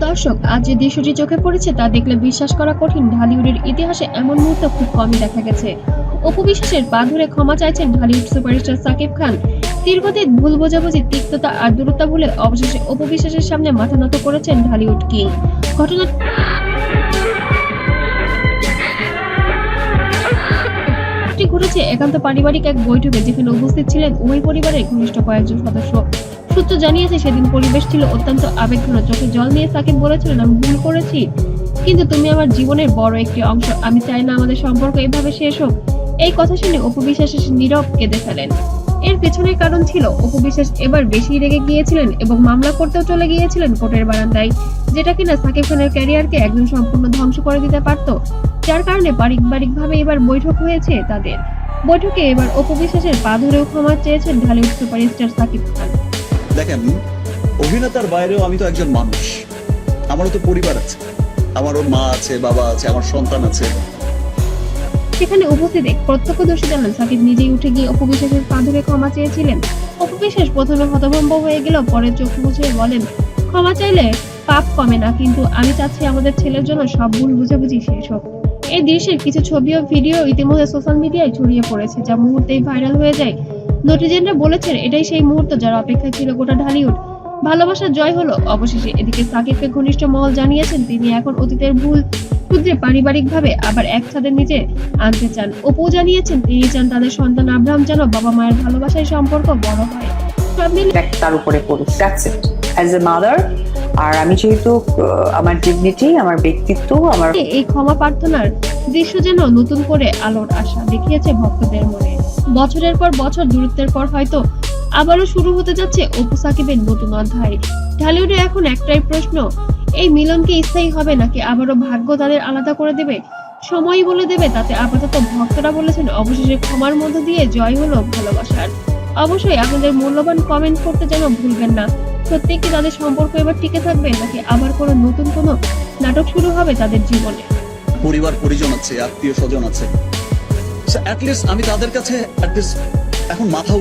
দর্শক, আজ যে দৃশ্যটি চোখে পড়েছে তা দেখলে বিশ্বাস করা কঠিন। ঢালিউডের ইতিহাসে এমন মুহূর্ত খুব কমই দেখা গেছে। অপু বিশ্বাসের পা ধরে ক্ষমা চাইছেন ঢালিউড সুপারস্টার সাকিব খান। দীর্ঘদিন ভুল বোঝাবুঝি, তিক্ততা আর দূরত্ব ভুলে অবশেষে অপু বিশ্বাসের সামনে মাথা নত করেছেন ঢালিউড কিং। ঘটনাটি ঘটেছে একান্ত পারিবারিক এক বৈঠকে, যেখানে উপস্থিত ছিলেন উভয় পরিবারের ঘনিষ্ঠ কয়েকজন সদস্য। সূত্র জানিয়েছে, সেদিন পরিবেশ ছিল অত্যন্ত আবেগঘন। চোখে জল নিয়ে সাকিব বলেছিলেন, আমি ভুল করেছি, কিন্তু তুমি আমার জীবনের বড় একটি অংশ। আমি চাই না আমাদের সম্পর্ক এভাবে শেষ হোক। এই কথা শুনে অপু বিশ্বাস নীরব কেঁদে ফেলেন। এর পেছনের কারণ ছিল, অপু বিশ্বাস এবার বেশি রেগে গিয়েছিলেন এবং মামলা করতেও চলে গিয়েছিলেন কোর্টের বারান্দায়, যেটা কিনা সাকিব খানের ক্যারিয়ারকে একদম সম্পূর্ণ ধ্বংস করে দিতে পারত। যার কারণে পারিবারিকভাবে এবার বৈঠক হয়েছে তাদের। বৈঠকে এবার অপু বিশ্বাসের পা ধরেও ক্ষমা চেয়েছেন ঢালিউড সুপারস্টার সাকিব খান। দেখেন, অভিনেতার বাইরেও আমি তো একজন মানুষ, আমারও তো পরিবার আছে, আমারও মা আছে, বাবা আছে, আমার সন্তান আছে। সেখানে উপস্থিত এক প্রত্যক্ষদর্শী জানান, সাকিব নিজেই উঠে গিয়ে অপু বিশ্বাসের পা ধরে ক্ষমা চেয়েছিলেন। অপু বিশ্বাস প্রথমে হতভম্ব হয়ে গেল, পরে চোখ মুছে বলেন, ক্ষমা চাইলে পাপ কমে না, কিন্তু আমি চাচ্ছি আমাদের ছেলের জন্য সব ভুল বুঝাবুঝি শেষ হোক। এই দৃশ্যের কিছু ছবি ও ভিডিও ইতিমধ্যে সোশ্যাল মিডিয়ায় ছড়িয়ে পড়েছে, যা মুহূর্তেই ভাইরাল হয়ে যায়। নেটিজেনরা বলেছেন, এটাই সেই মুহূর্ত যার অপেক্ষায় ছিল গোটা ঢালিউড। ভালোবাসার জয় হলো অবশেষে। এদিকে সাকিবকে ঘনিষ্ঠ মহল জানিয়েছেন, তিনি এখন অতীতের ভুল শুধরে পারিবারিকভাবে আবার এক ছাদের নিচে আনতে চান। অপু জানিয়েছেন, তিনি চান তাদের সন্তান আব্রাহাম যেন বাবা মায়ের ভালোবাসায় সম্পর্ক বড় হয়। সব মিলিয়ে তার উপরে পড়ুক, that's it. As a mother, আর আমি যেহেতু আমার ডিগনিটি, আমার ব্যক্তিত্ব, আমার এই ক্ষমা প্রার্থনার দৃশ্য যেন নতুন করে আলোর আশা দেখিয়েছে ভক্তদের মনে। বছরের পর বছর দূরত্বের পর হয়তো আবারও শুরু হতে যাচ্ছে অপু সাকিবের নতুন অধ্যায়। ঢালিউডে এখন একটাই প্রশ্ন, এই মিলন কি স্থায়ী হবে নাকি আবারও ভাগ্য তাদের আলাদা করে দেবে? সময়ই বলে দেবে। তাতে আপাতত ভক্তরা বলেছেন, অবশেষে ক্ষমার মধ্য দিয়ে জয় হলো ভালোবাসার। অবশ্যই আপনাদের মূল্যবান কমেন্ট করতে যেন ভুলবেন না। সত্যি কি তাদের সম্পর্ক এবার টিকে থাকবে, নাকি আবার কোনো নতুন কোনো নাটক শুরু হবে তাদের জীবনে? পরিবার পরিজন আছে, আত্মীয় স্বজন আছে, আমি তাদের কাছে এখন মাথা